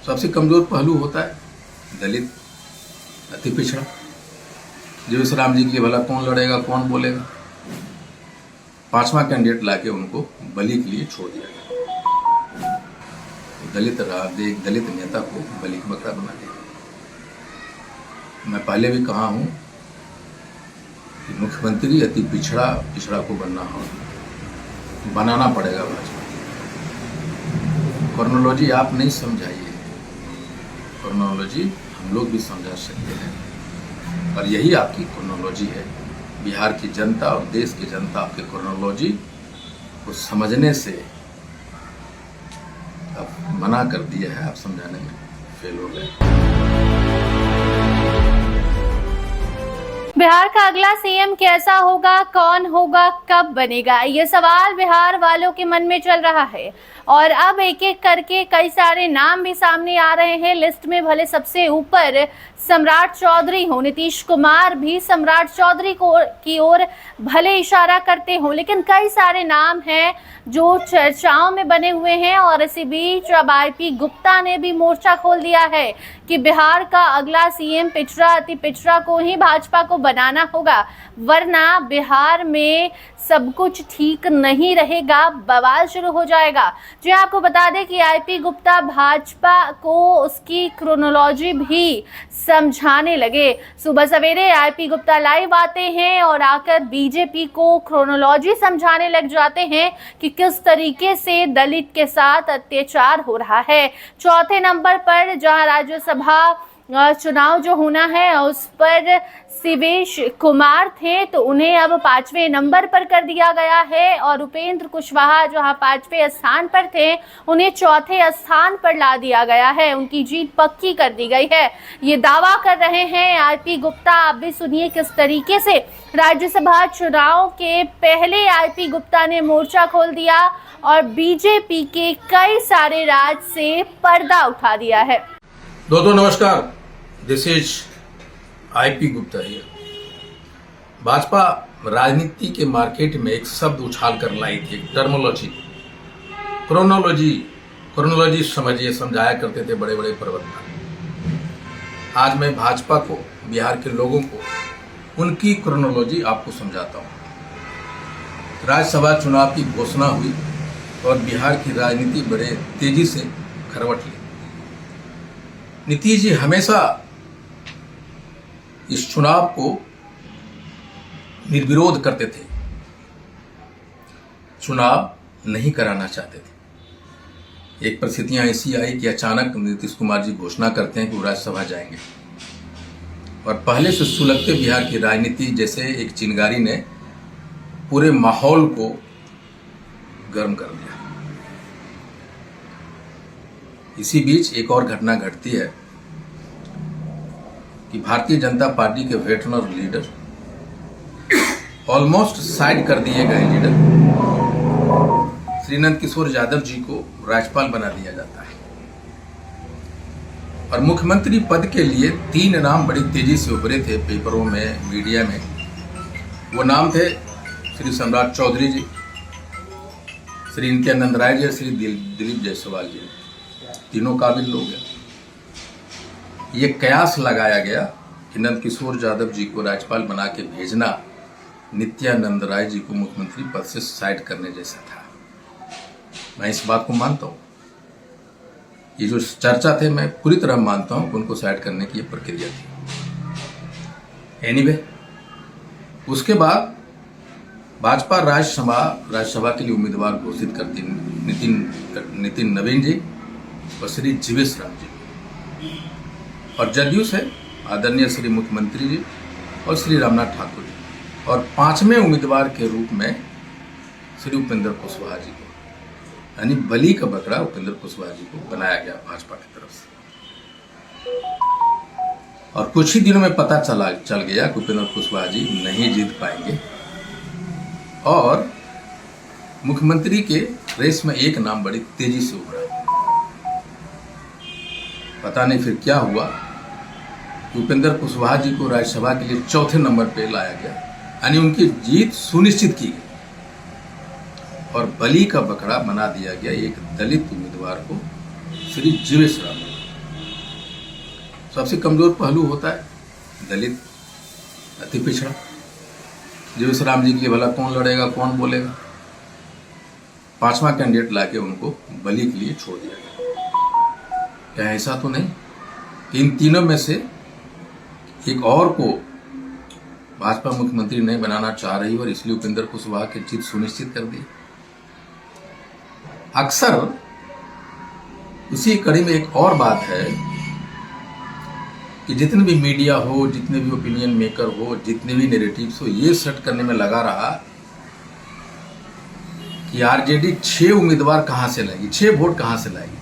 सबसे कमजोर पहलू होता है दलित, अति पिछड़ा। जीवेश राम जी के लिए भला कौन लड़ेगा, कौन बोलेगा। 5वां कैंडिडेट लाके उनको बलि के लिए छोड़ दिया गया। एक दलित नेता को बलि का बकरा बना दिया। मैं पहले भी कहा हूं कि मुख्यमंत्री अति पिछड़ा को बनाना पड़ेगा भाजपा। क्रोनोलॉजी आप नहीं समझाइए, क्रोनोलॉजी हम लोग भी समझा सकते हैं, और यही आपकी क्रोनोलॉजी है। बिहार की जनता और देश की जनता आपके क्रोनोलॉजी को समझने से अब मना कर दिया है, आप समझाने में फेल हो गए। बिहार का अगला सीएम कैसा होगा, कौन होगा, कब बनेगा, ये सवाल बिहार वालों के मन में चल रहा है। और अब एक एक करके कई सारे नाम भी सामने आ रहे हैं। लिस्ट में भले सबसे ऊपर सम्राट चौधरी हो, नीतीश कुमार भी सम्राट चौधरी की ओर भले इशारा करते हो, लेकिन कई सारे नाम हैं जो चर्चाओं में बने हुए हैं। और इसी बीच अब आईपी गुप्ता ने भी मोर्चा खोल दिया है कि बिहार का अगला सीएम पिछड़ा, अति पिछड़ा को ही भाजपा को बनाना होगा, वरना बिहार में सब कुछ ठीक नहीं रहेगा, बवाल शुरू हो जाएगा। जी आपको बता दें कि आईपी गुप्ता भाजपा को उसकी क्रोनोलॉजी भी समझाने लगे। सुबह सवेरे आईपी गुप्ता लाइव आते हैं और आकर बीजेपी को क्रोनोलॉजी समझाने लग जाते हैं कि किस तरीके से दलित के साथ अत्याचार हो रहा है। चौथे नंबर पर जहां राज्यसभा चुनाव जो होना है उस पर शिवेश कुमार थे, तो उन्हें अब 5वें नंबर पर कर दिया गया है। और उपेंद्र कुशवाहा जहां 5वें स्थान पर थे, उन्हें 4थे स्थान पर ला दिया गया है। उनकी जीत पक्की कर दी गई है, ये दावा कर रहे हैं आईपी गुप्ता। आप भी सुनिए किस तरीके से राज्यसभा चुनाव के पहले आईपी गुप्ता ने मोर्चा खोल दिया और बीजेपी के कई सारे राज से पर्दा उठा दिया है। दोस्तों नमस्कार, this is IP Gupta here. Bhajpa राजनीति के मार्केट में एक शब्द उछाल कर लाई थी, टर्मोलॉजी, क्रोनोलॉजी समझिए, समझाया करते थे बड़े बड़े प्रवक्ता। आज मैं भाजपा को, बिहार के लोगों को उनकी क्रोनोलॉजी आपको समझाता हूं। राज्यसभा चुनाव की घोषणा हुई और बिहार की राजनीति बड़े तेजी से खरवट ली। नीतीश जी हमेशा इस चुनाव को निर्विरोध करते थे, चुनाव नहीं कराना चाहते थे। एक परिस्थितियां ऐसी आई कि अचानक नीतीश कुमार जी घोषणा करते हैं कि वो राज्यसभा जाएंगे, और पहले से सुलगते बिहार की राजनीति जैसे एक चिंगारी ने पूरे माहौल को गर्म कर दिया। इसी बीच एक और घटना घटती है कि भारतीय जनता पार्टी के वेटरन लीडर, ऑलमोस्ट साइड कर दिए गए लीडर श्री नंदकिशोर यादव जी को राज्यपाल बना दिया जाता है। और मुख्यमंत्री पद के लिए 3 नाम बड़ी तेजी से उभरे थे पेपरों में, मीडिया में। वो नाम थे श्री सम्राट चौधरी जी, श्री नित्यानंद राय जी, श्री दिलीप जायसवाल जी। तीनों काबिल लोग हैं। ये कयास लगाया गया कि नंदकिशोर यादव जी को राज्यपाल बना के भेजना नित्यानंद राय जी को मुख्यमंत्री पद से साइड करने जैसा था। मैं इस बात को मानता हूं। ये जो चर्चा थे, मैं पूरी तरह मानता हूं कि उनको साइड करने की ये प्रक्रिया थी। एनीवे, उसके बाद भाजपा राज्यसभा के लिए उम्मीदवार घोषित करती नितिन नवीन जी और श्री जीवेश राम जी, और जदयू से आदरणीय श्री मुख्यमंत्री जी और श्री रामनाथ ठाकुर जी, और 5वें उम्मीदवार के रूप में श्री उपेंद्र कुशवाहा जी को, यानी बलि का बकरा उपेंद्र कुशवाहा जी को बनाया गया भाजपा की तरफ से। और कुछ ही दिनों में पता चल गया कि उपेंद्र कुशवाहा जी नहीं जीत पाएंगे, और मुख्यमंत्री के रेस में एक नाम बड़ी तेजी से उभरा। पता नहीं फिर क्या हुआ, उपेंद्र कुशवाहा जी को राज्यसभा के लिए 4थे नंबर पे लाया गया, यानी उनकी जीत सुनिश्चित की गई, और बलि का बकरा बना दिया गया एक दलित उम्मीदवार को, श्री जीवेश राम। सबसे कमजोर पहलू होता है दलित, अति पिछड़ा। जीवेश राम जी के लिए भला कौन लड़ेगा, कौन बोलेगा। 5वां कैंडिडेट लाके उनको बलि के लिए छोड़ दिया गया। क्या ऐसा तो नहीं इन तीनों में से एक और को भाजपा मुख्यमंत्री नहीं बनाना चाह रही और इसलिए उपेंद्र कुशवाहा की जीत सुनिश्चित कर दी। अक्सर इसी कड़ी में एक और बात है कि जितने भी मीडिया हो, जितने भी ओपिनियन मेकर हो, जितने भी नैरेटिव्स हो, ये सेट करने में लगा रहा कि आरजेडी 6 उम्मीदवार कहां से लाएगी, 6 वोट कहां से लाएगी।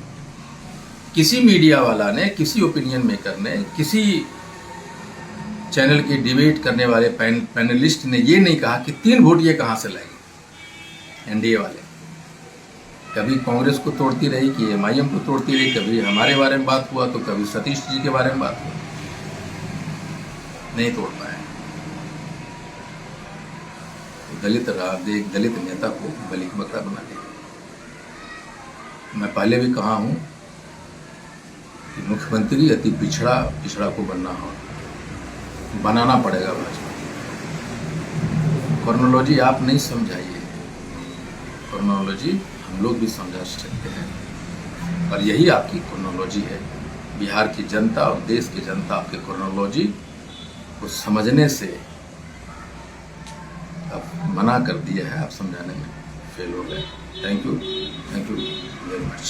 किसी मीडिया वाला ने, किसी ओपिनियन मेकर ने, किसी चैनल के डिबेट करने वाले पैनलिस्ट ने ये नहीं कहा कि 3 वोट ये कहां से लाएगी एनडीए वाले। कभी कांग्रेस को तोड़ती रही कि एमआईएम को तोड़ती रही, कभी हमारे बारे में बात हुआ तो कभी सतीश जी के बारे में बात हुआ, नहीं तोड़ पाए। एक दलित नेता को बलि का बकरा बना दिया। मैं पहले भी कहा हूं कि मुख्यमंत्री अति पिछड़ा को बनाना पड़ेगा भाजपा। क्रोनोलॉजी आप नहीं समझाइए, क्रोनोलॉजी हम लोग भी समझा सकते हैं और यही आपकी क्रोनोलॉजी है। बिहार की जनता और देश की जनता आपकी क्रोनोलॉजी को समझने से अब मना कर दिया है, आप समझाने में फेल हो गए। Thank you very much.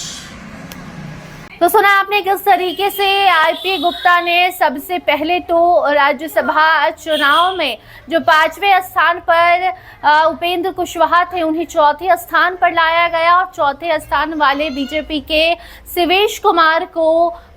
तो सुना आपने किस तरीके से आईपी गुप्ता ने सबसे पहले तो राज्यसभा चुनाव में जो 5वें स्थान पर उपेंद्र कुशवाहा थे उन्हें 4थे स्थान पर लाया गया और 4थे स्थान वाले बीजेपी के शिवेश कुमार को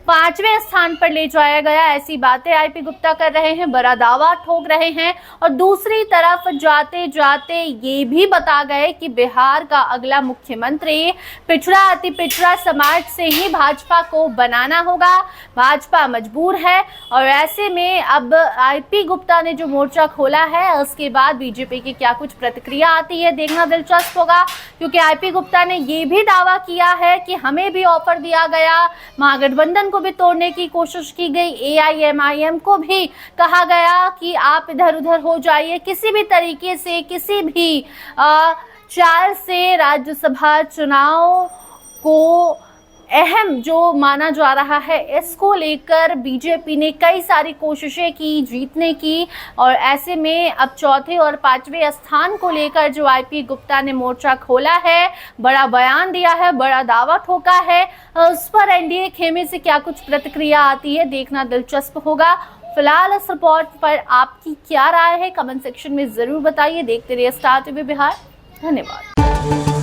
5वें स्थान पर ले जाया गया। ऐसी बातें आईपी गुप्ता कर रहे हैं, बड़ा दावा ठोक रहे हैं और दूसरी तरफ जाते जाते ये भी बता गए कि बिहार का अगला मुख्यमंत्री पिछड़ा अति पिछड़ा समाज से ही भाजपा को बनाना होगा। भाजपा मजबूर है और ऐसे में अब आईपी गुप्ता ने जो मोर्चा खोला है उसके बाद बीजेपी की क्या कुछ प्रतिक्रिया आती है देखना दिलचस्प होगा, क्योंकि आईपी गुप्ता ने ये भी दावा किया है कि हमें भी ऑफर दिया गया, महागठबंधन को भी तोड़ने की कोशिश की गई, एआईएमआईएम को भी कहा गया कि आप इधर उधर हो जाइए, किसी भी तरीके से किसी भी चाल से राज्यसभा चुनाव को अहम जो माना जा रहा है इसको लेकर बीजेपी ने कई सारी कोशिशें की जीतने की और ऐसे में अब 4थे और 5वें स्थान को लेकर जो आईपी गुप्ता ने मोर्चा खोला है, बड़ा बयान दिया है, बड़ा दावा ठोका है, उस पर एनडीए खेमे से क्या कुछ प्रतिक्रिया आती है देखना दिलचस्प होगा। फिलहाल इस रिपोर्ट पर आपकी क्या राय है कमेंट सेक्शन में जरूर बताइए। देखते रहिए स्टार टीवी बिहार। धन्यवाद।